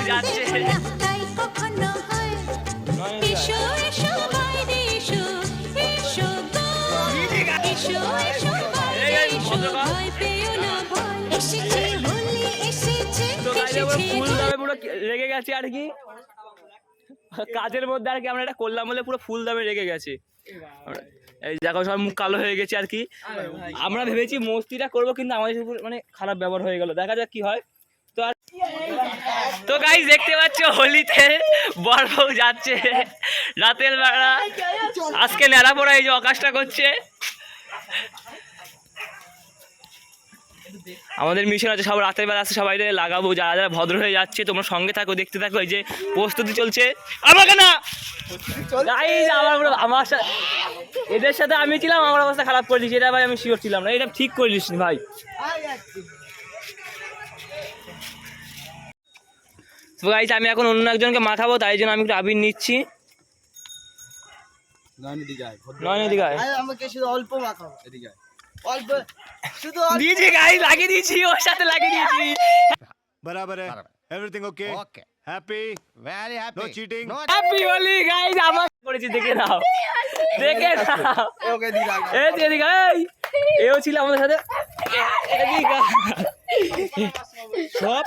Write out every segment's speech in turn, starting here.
যাচ্ছে। ফুল দামে পুরো রেগে গেছে আর কি, কাজের মধ্যে আর কি আমরা এটা করলাম বলে পুরো ফুল দামে রেগে গেছে। এই দেখো সব মুখ কালো হয়ে গেছে আর কি। আমরা ভেবেছি মস্তিটা করবো, কিন্তু আমাদের মানে খারাপ ব্যবহার হয়ে গেল, দেখা যাক কি হয়। তো গাইস দেখতে পাচ্ছ হোলিতে বর বউ যাচ্ছে রাতের বেলা, আজকে নেড়া পড়া এই যে আকাশটা করছে। আমাদের মিশন আছে সব রাতের বেলা আসে সবাই লাগাবো, যারা যারা ভদ্র হয়ে যাচ্ছে তোমরা সঙ্গে থাকো, দেখতে থাকো। এই যে প্রস্তুতি চলছে। আমাকে না গাইস, আমার এদের সাথে আমি ছিলাম, আমার অবস্থা খারাপ করে দিচ্ছি, এটা ভাই আমি শিওর ছিলাম না, এটা ঠিক করে দিচ্ছি ভাই। তো গাইস আমি এখন অন্য একজনকে মাখাবো, তাই জন্য আমি একটু আবির নিচ্ছি। দিয়েছি গাইস, লাগিয়ে দিয়েছি, ওর সাথে লাগিয়ে দিয়েছি। बराबर है, everything okay, happy, very happy, no cheating, happy Holi guys. আমার করেছি, দেখে নাও, দেখে নাও। ওকে দি রাখ, এই দি গাইস, এও ছিল আমাদের সাথে। এদিকে সব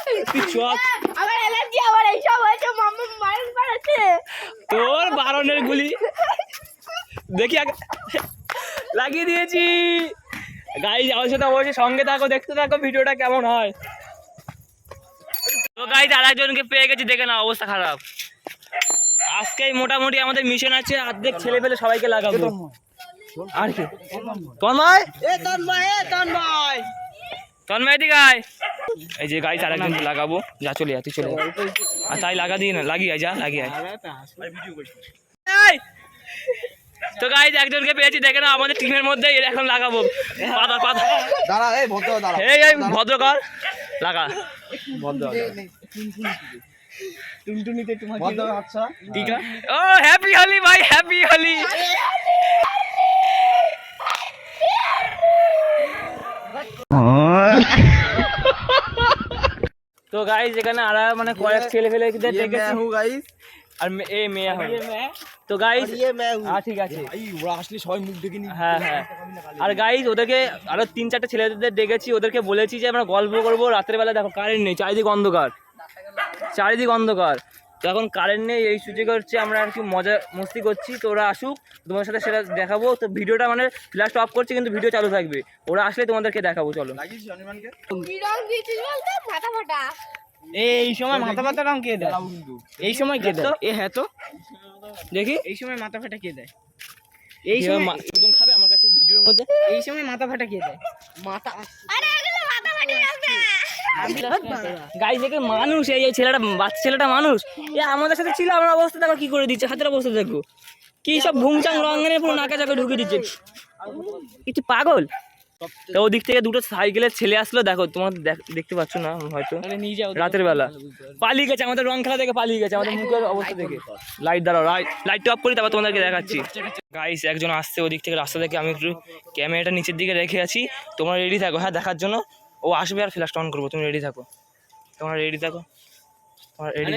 সব আমার অ্যালার্জি, আমার এই সব হয়েছে, মাম্মা মাইল মারছে তোর বারণের গুলি। দেখি আগে লাগিয়ে দিয়েছি গাইস। আমার সাথে অবশ্যই সঙ্গে থাকো, দেখতে থাকো ভিডিওটা কেমন হয়। তো গাইস আরেকজনকে পেয়ে গেছি, দেখে না অবস্থা খারাপ। আজকেই মোটামুটি আমাদের মিশন আছে, অর্ধেক ছেলে পেলে সবাইকে লাগাবো। আর কি তন্ময়, তন্ময় দিকে আয়। এই যে গাইস আরেকজনকে লাগাবো, যা চলে যা, তুই চলে যা। আর তাই লাগা দিয়ে না, লাগিয়ে আয়, যা লাগিয়ে আয়। তো গাইস একজনকে পেয়েছি, দেখে না আমাদের টিমের মধ্যে এখন লাগাবো। পাতা পাতা দাঁড়া, এই ভদ্র দাঁড়া, এই ভদ্র কর, লাগা ভদ্র টুনটুনিতে তোমার ভদ্র। আচ্ছা ঠিক আছে। ও হ্যাপি হোলি ভাই, হ্যাপি হোলি। তো গাইস এখানে আর মানে কয়েক ছেলে ফেলে দেখেছি গাইস, আর এই মেয়ে হয়। তো গাইস হ্যাঁ ঠিক আছে, ওরা আসলে সবাই মুখ দেখে নি। হ্যাঁ হ্যাঁ, আর গাইস ওদেরকে আরো 3-4টা ছেলেদের ডেকেছি, ওদেরকে বলেছি যে আমরা গল্প করবো রাতের বেলা। দেখো কারেন্ট নেই, চারিদিক অন্ধকার, চারিদিক অন্ধকার। তো এখন কারেন্ট নেই, এই সুযোগে হচ্ছে আমরা আর কি মজা মস্তি করছি। তো ওরা আসুক, তোমার সাথে সেটা দেখাবো। তো ভিডিওটা মানে ফ্ল্যাশ অফ করছি, কিন্তু ভিডিও চালু থাকবে, ওরা আসলে তোমাদেরকে দেখাবো। চলো। কি রং দিছিস বলতে? ফাটা ফাটা। এই সময় মাথা ফাটা রং কে দেয়? এই সময় কে দেয়? এ হ্যাঁ তো দেখি, এই সময় মাথা ফাটা কে দেয়? এই সময় সুদন খাবে আমার কাছে ভিডিওর মধ্যে। এই সময় মাথা ফাটা কে দেয়? মাথা, আরে এগুলো মাথা ফাটি যাবে। গাইস দেখে মানুষ, এই ছেলেটা বাচ্চা ছেলেটা মানুষ, এ আমাদের সাথে ছিল, আমার অবস্থা দেখো কি করে দিচ্ছে, হাতের অবস্থা দেখো কি সব ভুংচাং রঙের পুরো নাকা চাকা ঢুকে দিচ্ছে, কিছু পাগল। তো ওদিক থেকে দুটো সাইকেলের ছেলে আসলো, দেখো তোমার দেখতে পাচ্ছ না হয়তো, রাতের বেলা পালিয়ে গেছে, আমাদের রং খেলা দেখে পালিয়ে গেছে, আমাদের মুখের অবস্থা দেখে। লাইট দাঁড়াও, লাইট অফ করি, তারপর তোমাদেরকে দেখাচ্ছি। গাইস একজন আসছে ওদিক থেকে রাস্তা থেকে, আমি একটু ক্যামেরাটা নিচের দিকে রেখে আছি, তোমরা রেডি থাকো হ্যাঁ দেখার জন্য। ও আসবে আর ফ্ল্যাশটা অন করবো, তুমি রেডি থাকো, তোমরা রেডি থাকো, তোমরা রেডি।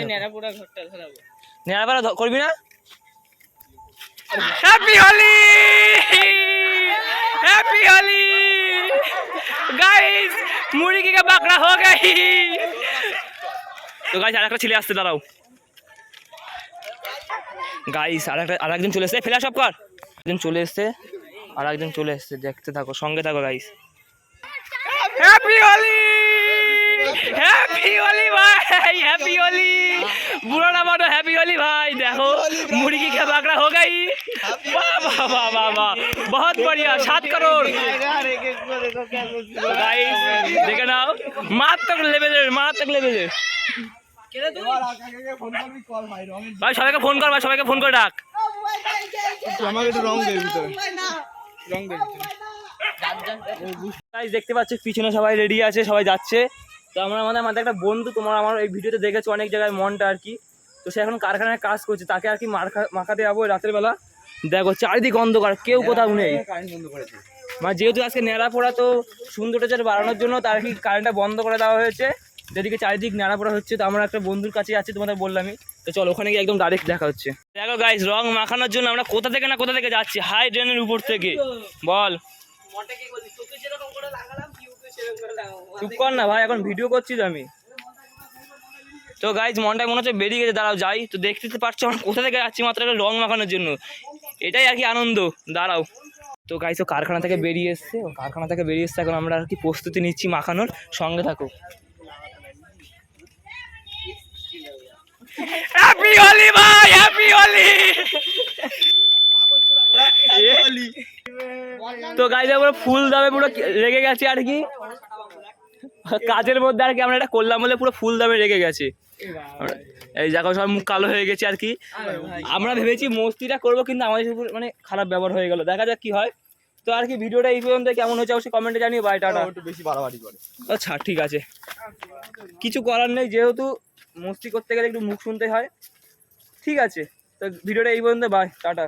নেড়াপাড়া করবি না? Happy Holi, happy Holi guys, মুরগি কে বাকরা হো গাই। তো গাইস আরেকটা ছেলে আসছে, দাঁড়াও গাইস, আরেকজন চলে এসছে, ফ্ল্যাশ অফ কর। একজন চলে এসছে, আর একজন চলে এসছে, দেখতে থাকো, সঙ্গে থাকো guys. Happy Holi, happy Holi ভাই, হ্যাপি হোলি। বুড়ো না বড় হ্যাপি হোলি ভাই। দেখো মুরগি কে বাকরা हो गई, वाह वाह वाह वाह वाह, बहुत बढ़िया, 7 करोड़ गाइस দেখে নাও, মারাত্মক লেভেলের, মারাত্মক লেভেলের। ভাই সবাইকে ফোন কর, ভাই সবাইকে ফোন করে ডাক। আমাকে একটু রং দে ভিতরে, রং দে গাইস দেখতে পাচ্ছ পিছনে সবাই রেডি আছে, সবাই যাচ্ছে। তো আমাদের মাঝে একটা বন্ধু, তোমার আমার এই ভিডিওতে দেখেছো অনেক জায়গায় মনটা আর কি, তো সে এখন কারখানায় কাজ করছে, তাকে আর কি মাখাতে যাবো রাতের বেলা। দেখো চারিদিক অন্ধকার, কেউ কোথাও নেই, মানে যেহেতু আজকে নেড়া পড়া, তো সৌন্দর্য বাড়ানোর জন্য তার কি কারেন্টটা বন্ধ করে দেওয়া হয়েছে। যেদিকে চারিদিক নাড়াপড়া হচ্ছে, তো আমরা একটা বন্ধুর কাছে আছি তোমাদের বললামই, তো চলো ওখানে গিয়ে একদম ডাইরেক্ট দেখা হচ্ছে। দেখো গাইস, রং মাখানোর জন্য আমরা কোথা থেকে না কোথা থেকে যাচ্ছি, হাই ড্রেনের উপর থেকে। বল চুপ কর না ভাই, এখন ভিডিও করছি তো আমি। তো গাইজ মনটায় মনে হচ্ছে বেরিয়ে গেছে, দাঁড়াও যাই। তো দেখতে পাচ্ছ আমরা কোথা থেকে যাচ্ছি, মাত্র একটা রং মাখানোর জন্য, এটাই আর কি আনন্দ। দাঁড়াও। তো গাইজ ও কারখানা থেকে বেরিয়ে এসছে, এখন আমরা আর কি প্রস্তুতি নিচ্ছি মাখানোর, সঙ্গে থাকো। হ্যাপি হোলি ভাই, হ্যাপি হোলি। তো গাইজ পুরো ফুল দামে পুরো রেগে গেছে আর কি, কাজের মধ্যে আর কি আমরা এটা করলাম বলে পুরো ফুল দামে রেগে গেছে। এই দেখো সব মুখ কালো হয়ে গেছে আর কি। আমরা ভেবেছি মস্তিটা করবো, কিন্তু আমাদের উপর মানে খারাপ ব্যবহার হয়ে গেল, দেখা যাক কি হয়। তো আর কি ভিডিওটা এই পর্যন্ত কেমন হয়েছে অবশ্যই কমেন্টে জানিও। বাই, টাটা। একটু বেশি বাড়াবাড়ি করে। আচ্ছা ঠিক আছে, কিছু করার নেই, যেহেতু মস্তি করতে গেলে একটু মুখ শুনতে হয়। ঠিক আছে, তো ভিডিওটা এই পর্যন্ত, বাই, টাটা।